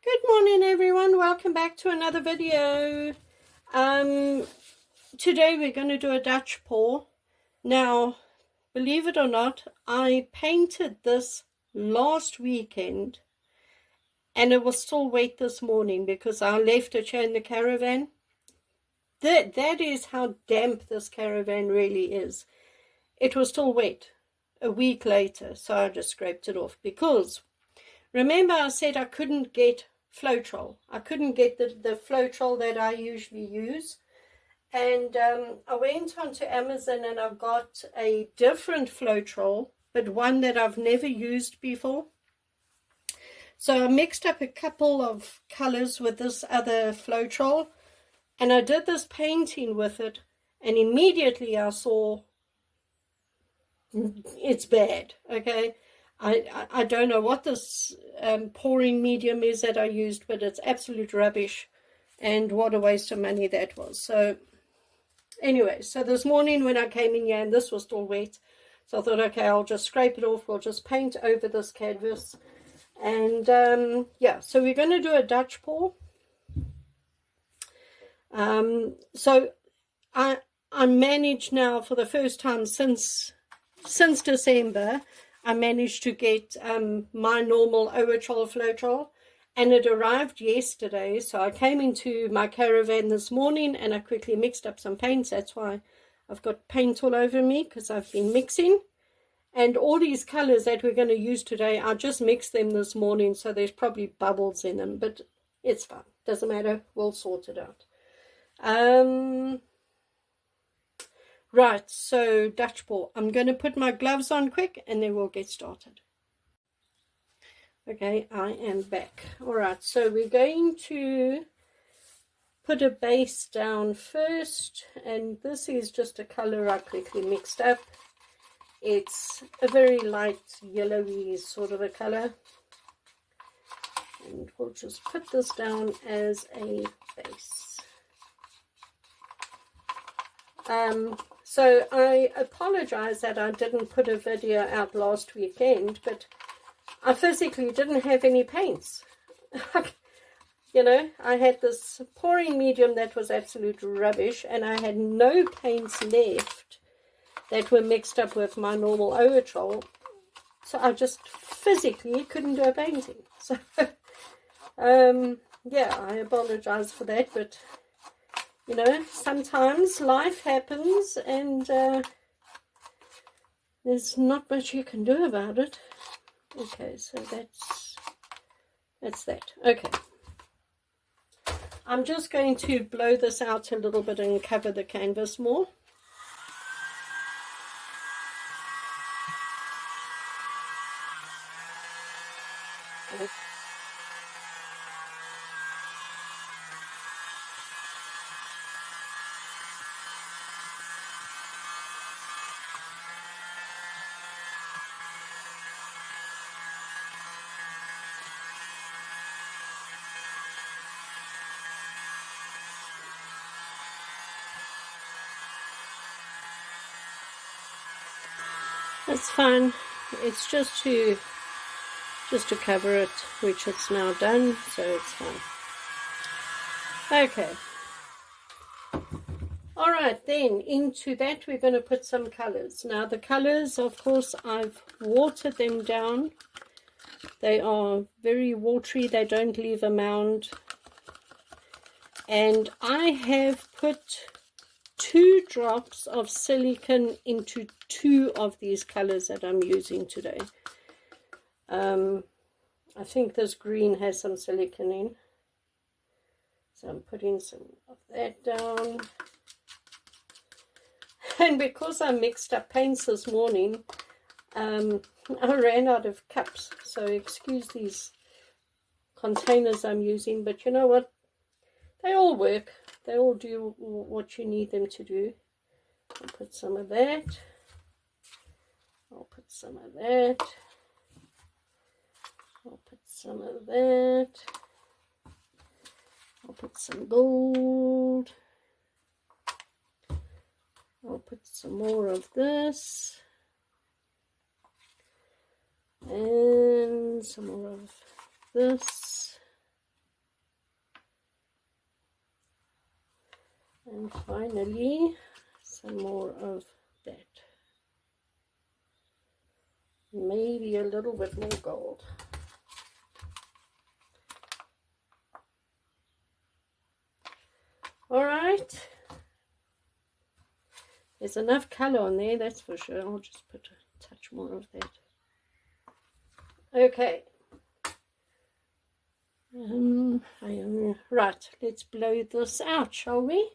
Good morning everyone, welcome back to another video. Today we're going to do a Dutch pour. Now, believe it or not, I painted this last weekend and it was still wet this morning because I left it here in the caravan. That is how damp this caravan really is. It was still wet a week later, so I just scraped it off because remember I said I couldn't get Floetrol. I couldn't get the Floetrol that I usually use. And I went onto Amazon and I got a different Floetrol, but one that I've never used before. So I mixed up a couple of colors with this other Floetrol and I did this painting with it, and immediately I saw it's bad, okay? I don't know what this pouring medium is that I used, but it's absolute rubbish, and what a waste of money that was. So anyway, so this morning when I came in here and this was still wet, so I thought, okay, I'll just scrape it off, we'll just paint over this canvas. And yeah, so we're going to do a Dutch pour. So I managed now for the first time since December, I managed to get my normal Floetrol, and it arrived yesterday. So I came into my caravan this morning and I quickly mixed up some paints. That's why I've got paint all over me, because I've been mixing. And all these colors that we're going to use today, I just mixed them this morning, so there's probably bubbles in them, but it's fine. Doesn't matter. We'll sort it out. Right, so Dutch pour. I'm going to put my gloves on quick and then we'll get started. Okay, I am back. Alright, so we're going to put a base down first, and this is just a color I quickly mixed up. It's a very light yellowy sort of a color. And we'll just put this down as a base. So I apologize that I didn't put a video out last weekend, but I physically didn't have any paints. You know, I had this pouring medium that was absolute rubbish, and I had no paints left that were mixed up with my normal Floetrol. So I just physically couldn't do a painting. So, yeah, I apologize for that, but you know, sometimes life happens and there's not much you can do about it. Okay, so that's that. Okay. I'm just going to blow this out a little bit and cover the canvas more. That's fine. It's just to cover it, which it's now done, so it's fine. Okay. Alright, then into that we're going to put some colors. Now the colors, of course, I've watered them down. They are very watery, they don't leave a mound. And I have put 2 drops of silicone into 2 of these colors that I'm using today. I think this green has some silicone in, so I'm putting some of that down. And because I mixed up paints this morning, I ran out of cups, so excuse these containers I'm using, but you know what, they all work. They all do what you need them to do. I'll put some of that. I'll put some of that. I'll put some of that. I'll put some gold. I'll put some more of this. And some more of this. And finally, some more of that. Maybe a little bit more gold. All right. There's enough color on there, that's for sure. I'll just put a touch more of that. Okay. Right, let's blow this out, shall we?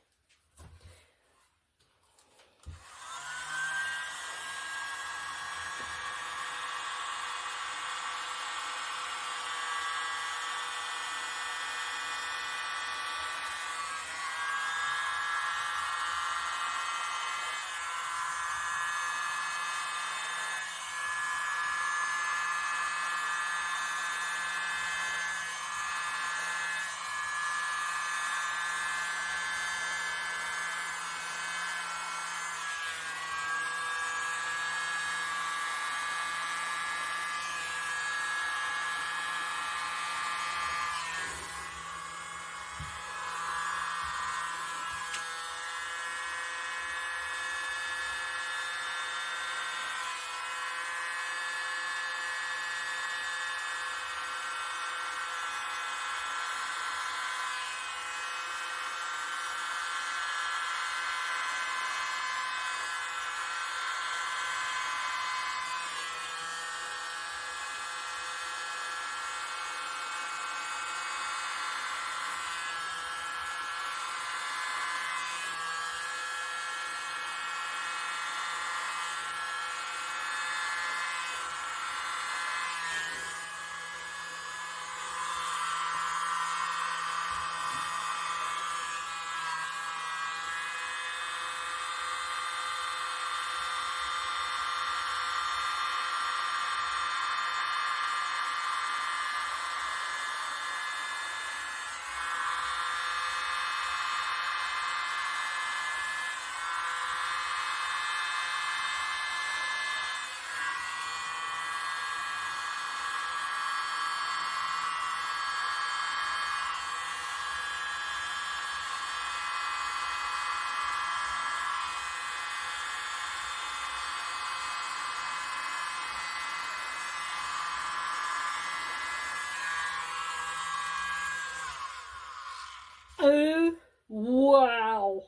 Oh, wow.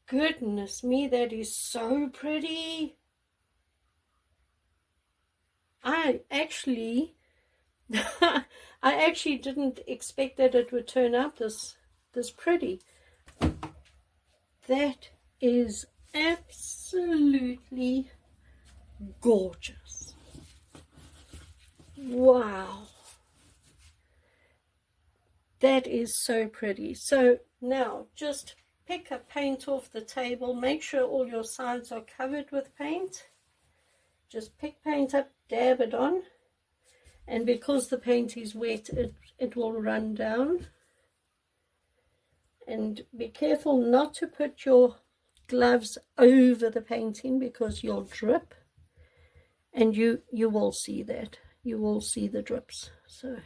Goodness me, that is so pretty. I actually didn't expect that it would turn out this pretty. That is absolutely gorgeous. Wow. That is so pretty. So now just pick a paint off the table. Make sure all your sides are covered with paint. Just pick paint up, dab it on. And because the paint is wet, it will run down. And be careful not to put your gloves over the painting because you'll drip. And you will see that. You will see the drips. So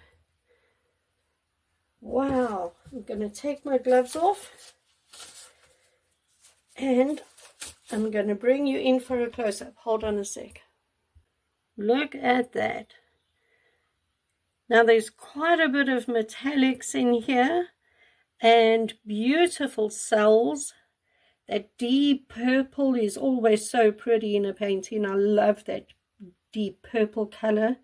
wow, I'm going to take my gloves off and I'm going to bring you in for a close-up. Hold on a sec. Look at that. Now there's quite a bit of metallics in here and beautiful cells. That deep purple is always so pretty in a painting. I love that deep purple color.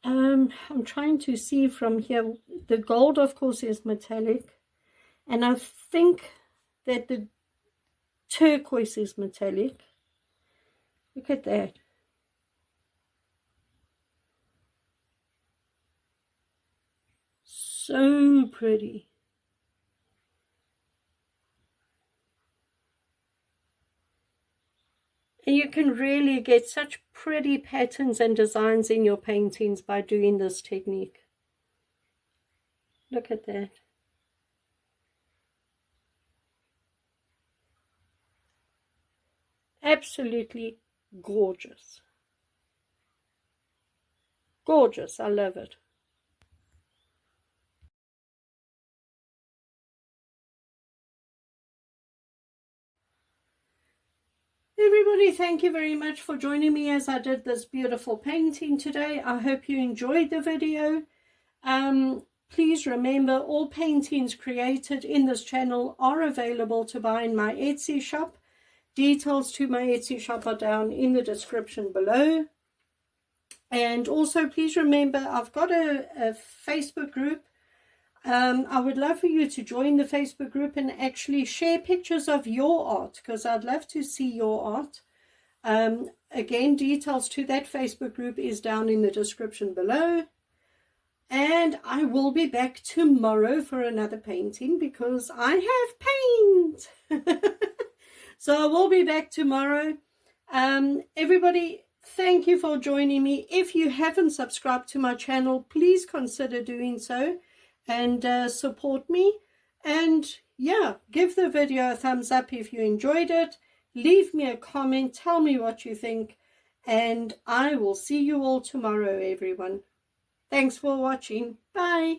I'm trying to see from here. The gold, of course, is metallic. And I think that the turquoise is metallic. Look at that. So pretty. And you can really get such pretty patterns and designs in your paintings by doing this technique. Look at that. Absolutely gorgeous. Gorgeous. I love it. everybody, thank you very much for joining me as I did this beautiful painting today. I hope you enjoyed the video. Please remember, all paintings created in this channel are available to buy in my Etsy shop. Details to my Etsy shop are down in the description below. And also, please remember, I've got a Facebook group. I would love for you to join the Facebook group and actually share pictures of your art, because I'd love to see your art. Again, details to that Facebook group is down in the description below. And I will be back tomorrow for another painting because I have paint. So I will be back tomorrow. Everybody, thank you for joining me. If you haven't subscribed to my channel, please consider doing so and support me. And yeah, give the video a thumbs up if you enjoyed it. Leave me a comment. Tell me what you think. And I will see you all tomorrow, everyone. Thanks for watching. Bye.